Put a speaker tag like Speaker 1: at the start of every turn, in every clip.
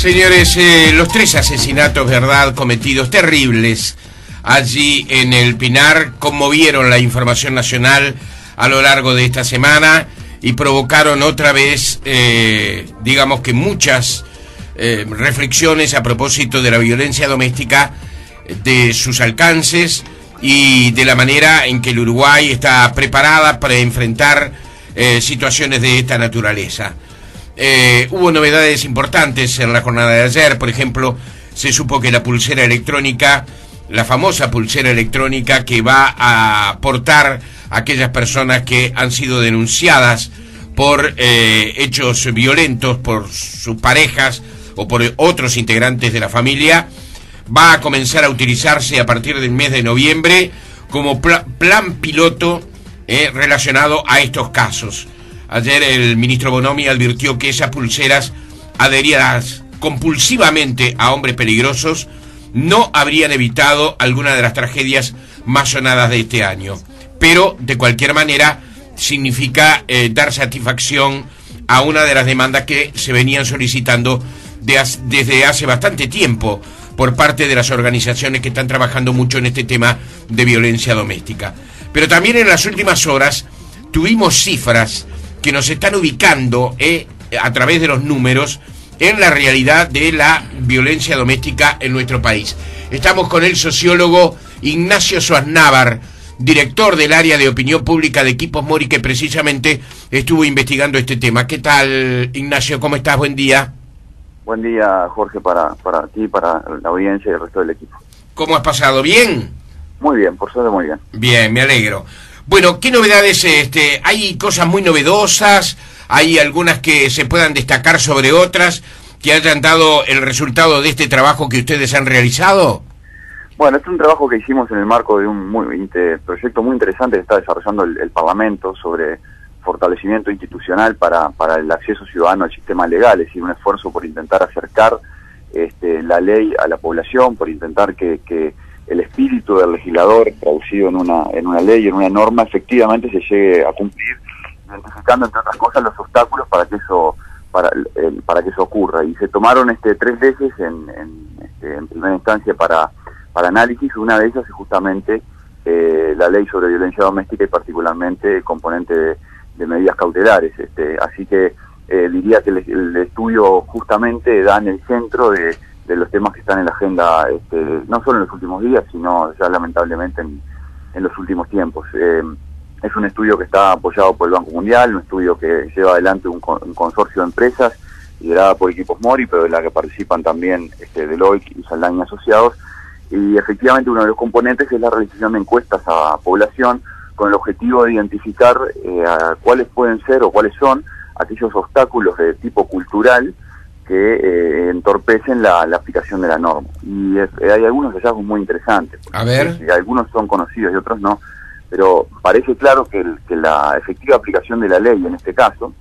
Speaker 1: Señores, los 3 asesinatos, ¿verdad?, cometidos, terribles, allí en el Pinar, conmovieron la información nacional a lo largo de esta semana y provocaron otra vez, digamos que muchas reflexiones a propósito de la violencia doméstica, de sus alcances y de la manera en que el Uruguay está preparada para enfrentar situaciones de esta naturaleza. Hubo novedades importantes en la jornada de ayer. Por ejemplo, se supo que la pulsera electrónica, la famosa pulsera electrónica que va a aportar a aquellas personas que han sido denunciadas por hechos violentos por sus parejas o por otros integrantes de la familia, va a comenzar a utilizarse a partir del mes de noviembre como plan piloto relacionado a estos casos. Ayer el ministro Bonomi advirtió que esas pulseras, adheridas compulsivamente a hombres peligrosos, no habrían evitado alguna de las tragedias más sonadas de este año. Pero, de cualquier manera, significa dar satisfacción a una de las demandas que se venían solicitando desde hace bastante tiempo por parte de las organizaciones que están trabajando mucho en este tema de violencia doméstica. Pero también en las últimas horas tuvimos cifras que nos están ubicando a través de los números en la realidad de la violencia doméstica en nuestro país. Estamos con el sociólogo Ignacio Soaznavar, director del área de opinión pública de Equipos Mori, que precisamente estuvo investigando este tema. ¿Qué tal, Ignacio? ¿Cómo estás? Buen día.
Speaker 2: Buen día, Jorge, para ti, para la audiencia y el resto del equipo.
Speaker 1: ¿Cómo has pasado? ¿Bien?
Speaker 2: Muy bien, por suerte muy bien.
Speaker 1: Bien, me alegro. Bueno, ¿qué novedades? ¿Hay cosas muy novedosas? ¿Hay algunas que se puedan destacar sobre otras que hayan dado el resultado de este trabajo que ustedes han realizado?
Speaker 2: Bueno, este es un trabajo que hicimos en el marco de un proyecto muy interesante que está desarrollando el Parlamento sobre fortalecimiento institucional para el acceso ciudadano al sistema legal, es decir, un esfuerzo por intentar acercar la ley a la población, por intentar que el espíritu del legislador traducido en una ley, en una norma, efectivamente se llegue a cumplir, identificando entre otras cosas los obstáculos para que eso ocurra. Y se tomaron 3 leyes en primera instancia para análisis. Una de ellas es justamente la ley sobre violencia doméstica y particularmente el componente de medidas cautelares. Así que diría que el estudio justamente da en el centro de los temas que están en la agenda, no solo en los últimos días, sino ya lamentablemente en los últimos tiempos. Es un estudio que está apoyado por el Banco Mundial, un estudio que lleva adelante un consorcio de empresas liderada por Equipos Mori, pero de la que participan también Deloitte y Saldaña Asociados, y efectivamente uno de los componentes es la realización de encuestas a población con el objetivo de identificar cuáles pueden ser o cuáles son aquellos obstáculos de tipo cultural que entorpecen la aplicación de la norma. Y hay algunos hallazgos muy interesantes.
Speaker 1: A ver.
Speaker 2: Algunos son conocidos y otros no, pero parece claro que la efectiva aplicación de la ley en este caso,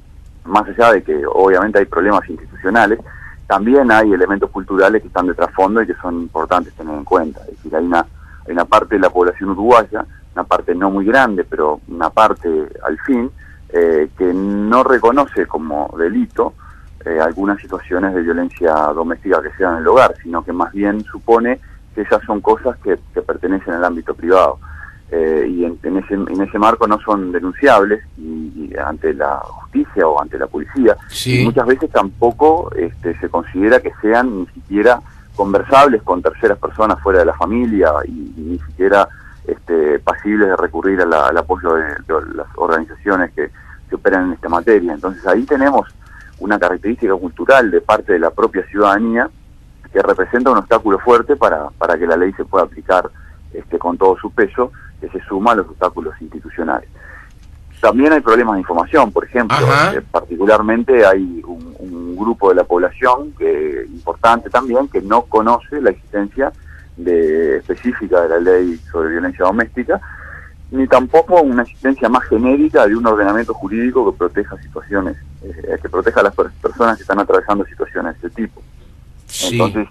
Speaker 2: más allá de que obviamente hay problemas institucionales, también hay elementos culturales que están de trasfondo y que son importantes tener en cuenta. Es decir, hay una parte de la población uruguaya, una parte no muy grande, pero una parte al fin, que no reconoce como delito algunas situaciones de violencia doméstica que se dan en el hogar, sino que más bien supone que esas son cosas que pertenecen al ámbito privado. Y en ese marco no son denunciables y ante la justicia o ante la policía.
Speaker 1: Sí.
Speaker 2: Y muchas veces tampoco se considera que sean ni siquiera conversables con terceras personas fuera de la familia y ni siquiera pasibles de recurrir al apoyo de las organizaciones que operan en esta materia. Entonces ahí tenemos una característica cultural de parte de la propia ciudadanía que representa un obstáculo fuerte para que la ley se pueda aplicar con todo su peso, que se suma a los obstáculos institucionales. También hay problemas de información, por ejemplo, particularmente hay un grupo de la población importante también que no conoce la existencia específica de la ley sobre violencia doméstica, ni tampoco una existencia más genérica de un ordenamiento jurídico que proteja situaciones, que proteja a las personas que están atravesando situaciones de este tipo. Sí. Entonces,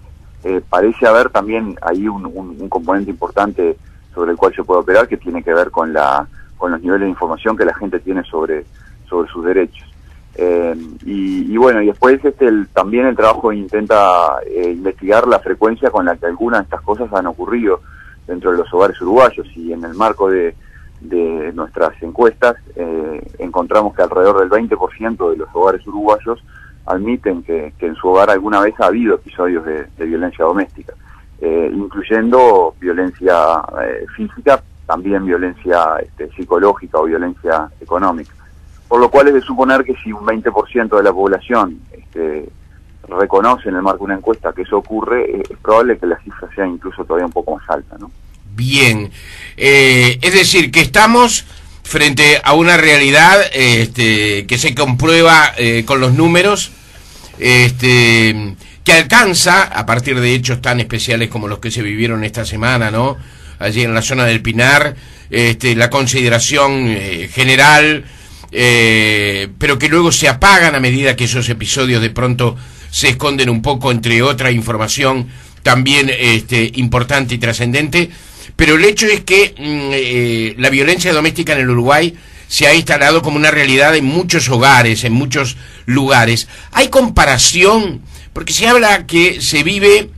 Speaker 2: parece haber también ahí un componente importante sobre el cual se puede operar, que tiene que ver con los niveles de información que la gente tiene sobre sus derechos. Y bueno, y después también el trabajo intenta investigar la frecuencia con la que algunas de estas cosas han ocurrido dentro de los hogares uruguayos, y en el marco de nuestras encuestas encontramos que alrededor del 20% de los hogares uruguayos admiten que en su hogar alguna vez ha habido episodios de violencia doméstica, incluyendo violencia física, también violencia psicológica o violencia económica. Por lo cual es de suponer que si un 20% de la población reconoce en el marco de una encuesta que eso ocurre, es probable que la cifra sea incluso todavía un poco más alta, ¿no?
Speaker 1: Bien, es decir, que estamos frente a una realidad que se comprueba con los números, que alcanza, a partir de hechos tan especiales como los que se vivieron esta semana, ¿no?, allí en la zona del Pinar, la consideración general, pero que luego se apagan a medida que esos episodios de pronto se esconden un poco entre otra información también importante y trascendente. Pero el hecho es que la violencia doméstica en el Uruguay se ha instalado como una realidad en muchos hogares, en muchos lugares. ¿Hay comparación? Porque se habla que se vive,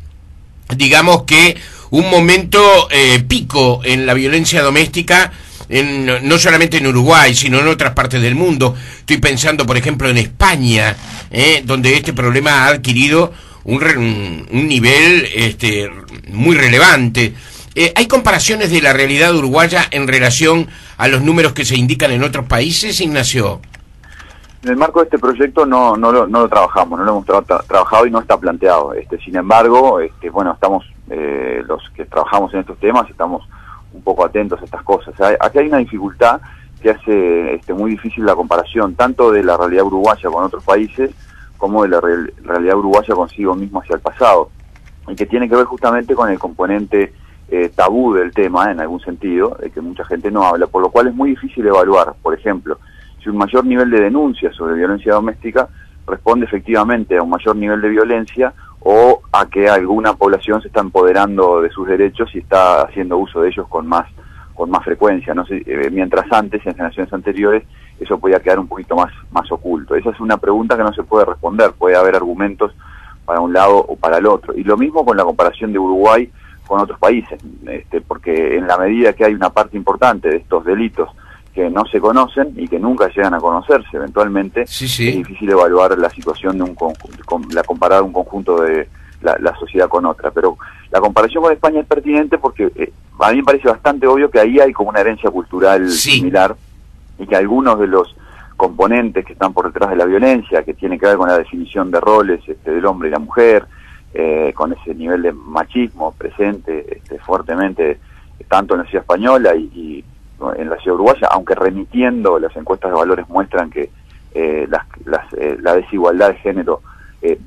Speaker 1: digamos que, un momento pico en la violencia doméstica, no solamente en Uruguay, sino en otras partes del mundo. Estoy pensando, por ejemplo, en España, donde este problema ha adquirido un nivel muy relevante. ¿Hay comparaciones de la realidad uruguaya en relación a los números que se indican en otros países, Ignacio?
Speaker 2: En el marco de este proyecto no lo trabajamos, no lo hemos trabajado y no está planteado. Sin embargo, bueno, estamos los que trabajamos en estos temas estamos un poco atentos a estas cosas. Aquí hay una dificultad que hace muy difícil la comparación tanto de la realidad uruguaya con otros países como de la realidad uruguaya consigo mismo hacia el pasado, y que tiene que ver justamente con el componente tabú del tema, en algún sentido, de que mucha gente no habla, por lo cual es muy difícil evaluar, por ejemplo, si un mayor nivel de denuncias sobre violencia doméstica responde efectivamente a un mayor nivel de violencia o a que alguna población se está empoderando de sus derechos y está haciendo uso de ellos con más frecuencia. No sé, mientras antes, en generaciones anteriores, eso podía quedar un poquito más oculto. Esa es una pregunta que no se puede responder, puede haber argumentos para un lado o para el otro. Y lo mismo con la comparación de Uruguay con otros países, porque en la medida que hay una parte importante de estos delitos que no se conocen y que nunca llegan a conocerse eventualmente,
Speaker 1: sí.
Speaker 2: Es difícil evaluar la situación de comparar un conjunto de la sociedad con otra. Pero la comparación con España es pertinente porque a mí me parece bastante obvio que ahí hay como una herencia cultural similar, y que algunos de los componentes que están por detrás de la violencia, que tienen que ver con la definición de roles del hombre y la mujer, con ese nivel de machismo presente fuertemente tanto en la sociedad española y en la ciudad uruguaya, aunque remitiendo las encuestas de valores muestran que la desigualdad de género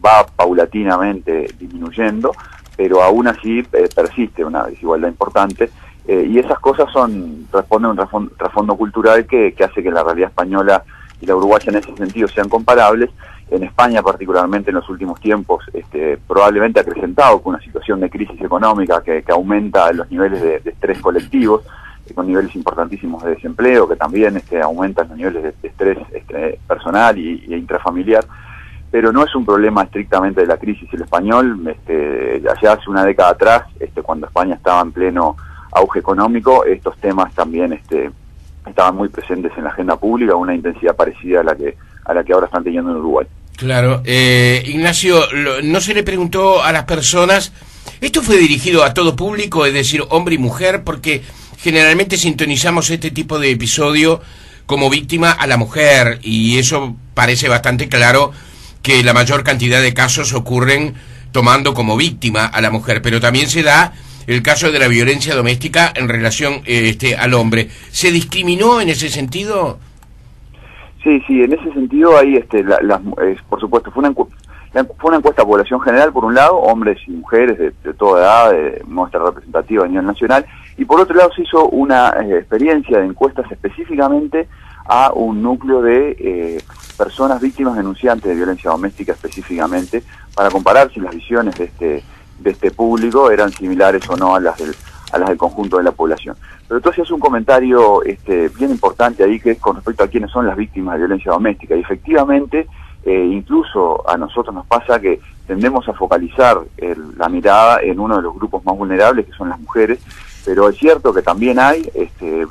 Speaker 2: va paulatinamente disminuyendo, pero aún así persiste una desigualdad importante, y esas cosas responden a un trasfondo cultural que hace que la realidad española y la uruguaya en ese sentido sean comparables. En España, particularmente en los últimos tiempos, probablemente acrecentado con una situación de crisis económica que aumenta los niveles de estrés colectivos, con niveles importantísimos de desempleo, que también aumentan los niveles de estrés personal y intrafamiliar, pero no es un problema estrictamente de la crisis. El español, allá hace una década atrás, cuando España estaba en pleno auge económico, estos temas también estaban muy presentes en la agenda pública, a una intensidad parecida a la que ahora están teniendo en Uruguay.
Speaker 1: Claro, Ignacio, no se le preguntó a las personas, ¿esto fue dirigido a todo público, es decir, hombre y mujer? Porque generalmente sintonizamos este tipo de episodio como víctima a la mujer, y eso parece bastante claro que la mayor cantidad de casos ocurren tomando como víctima a la mujer, pero también se da el caso de la violencia doméstica en relación al hombre. ¿Se discriminó en ese sentido?
Speaker 2: Sí, en ese sentido ahí, por supuesto, fue una encuesta a población general, por un lado, hombres y mujeres de toda edad, de muestra representativa a nivel nacional, y por otro lado se hizo una experiencia de encuestas específicamente a un núcleo de personas víctimas denunciantes de violencia doméstica específicamente, para comparar si las visiones de este público eran similares o no a las a las del conjunto de la población. Pero tú hacías un comentario bien importante ahí, que es con respecto a quiénes son las víctimas de violencia doméstica, y efectivamente incluso a nosotros nos pasa que tendemos a focalizar la mirada en uno de los grupos más vulnerables, que son las mujeres, pero es cierto que también hay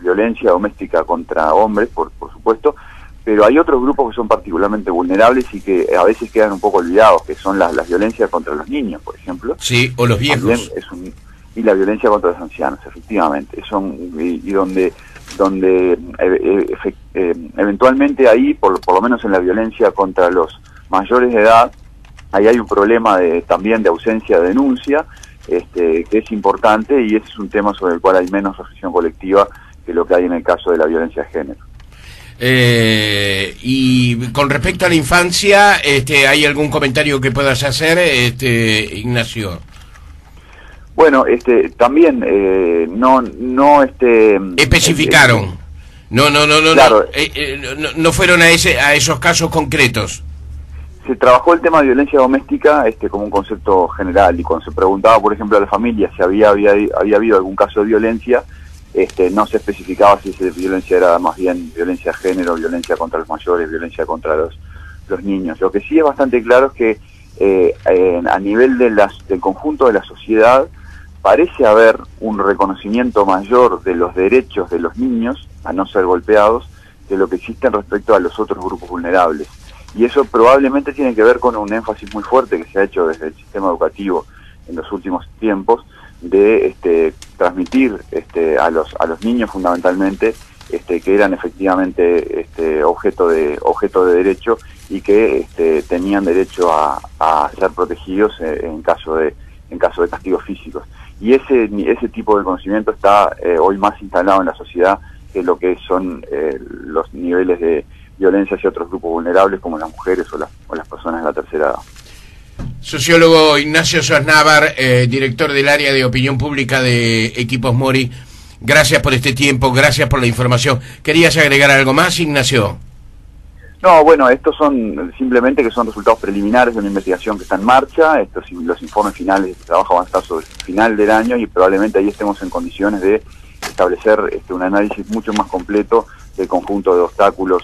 Speaker 2: violencia doméstica contra hombres, por supuesto, pero hay otros grupos que son particularmente vulnerables y que a veces quedan un poco olvidados, que son las violencias contra los niños, por ejemplo.
Speaker 1: Sí, o los viejos.
Speaker 2: Y la violencia contra los ancianos, efectivamente. Y donde eventualmente ahí, por lo menos en la violencia contra los mayores de edad, ahí hay un problema también de ausencia de denuncia, que es importante, y ese es un tema sobre el cual hay menos reflexión colectiva que lo que hay en el caso de la violencia de género.
Speaker 1: Y con respecto a la infancia, ¿hay algún comentario que puedas hacer, Ignacio?
Speaker 2: Bueno, también no
Speaker 1: especificaron.
Speaker 2: Claro,
Speaker 1: no fueron a esos casos concretos.
Speaker 2: Se trabajó el tema de violencia doméstica como un concepto general, y cuando se preguntaba, por ejemplo, a la familia si había habido algún caso de violencia, no se especificaba si esa violencia era más bien violencia de género, violencia contra los mayores, violencia contra los niños. Lo que sí es bastante claro es que a nivel del conjunto de la sociedad parece haber un reconocimiento mayor de los derechos de los niños a no ser golpeados de lo que existen respecto a los otros grupos vulnerables. Y eso probablemente tiene que ver con un énfasis muy fuerte que se ha hecho desde el sistema educativo en los últimos tiempos, de transmitir a los niños fundamentalmente que eran efectivamente objeto de derecho, y que tenían derecho a ser protegidos en caso de castigos físicos. Y ese tipo de conocimiento está hoy más instalado en la sociedad que lo que son los niveles de violencia hacia otros grupos vulnerables, como las mujeres o las personas de la tercera edad.
Speaker 1: Sociólogo Ignacio Sosnávar, director del área de opinión pública de Equipos Mori, gracias por este tiempo, gracias por la información. ¿Querías agregar algo más, Ignacio?
Speaker 2: No, bueno, estos son simplemente que son resultados preliminares de una investigación que está en marcha. Los informes finales de trabajo van a estar sobre el final del año, y probablemente ahí estemos en condiciones de establecer un análisis mucho más completo del conjunto de obstáculos,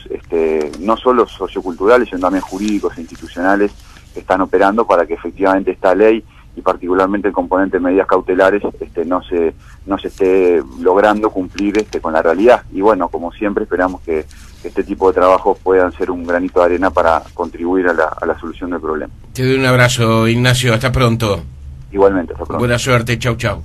Speaker 2: no solo socioculturales, sino también jurídicos e institucionales, que están operando para que efectivamente esta ley, y particularmente el componente de medidas cautelares, no se esté logrando cumplir con la realidad. Y bueno, como siempre, esperamos que este tipo de trabajos puedan ser un granito de arena para contribuir a la solución del problema.
Speaker 1: Te doy un abrazo, Ignacio, hasta pronto.
Speaker 2: Igualmente, hasta pronto.
Speaker 1: Buena suerte, chau chau.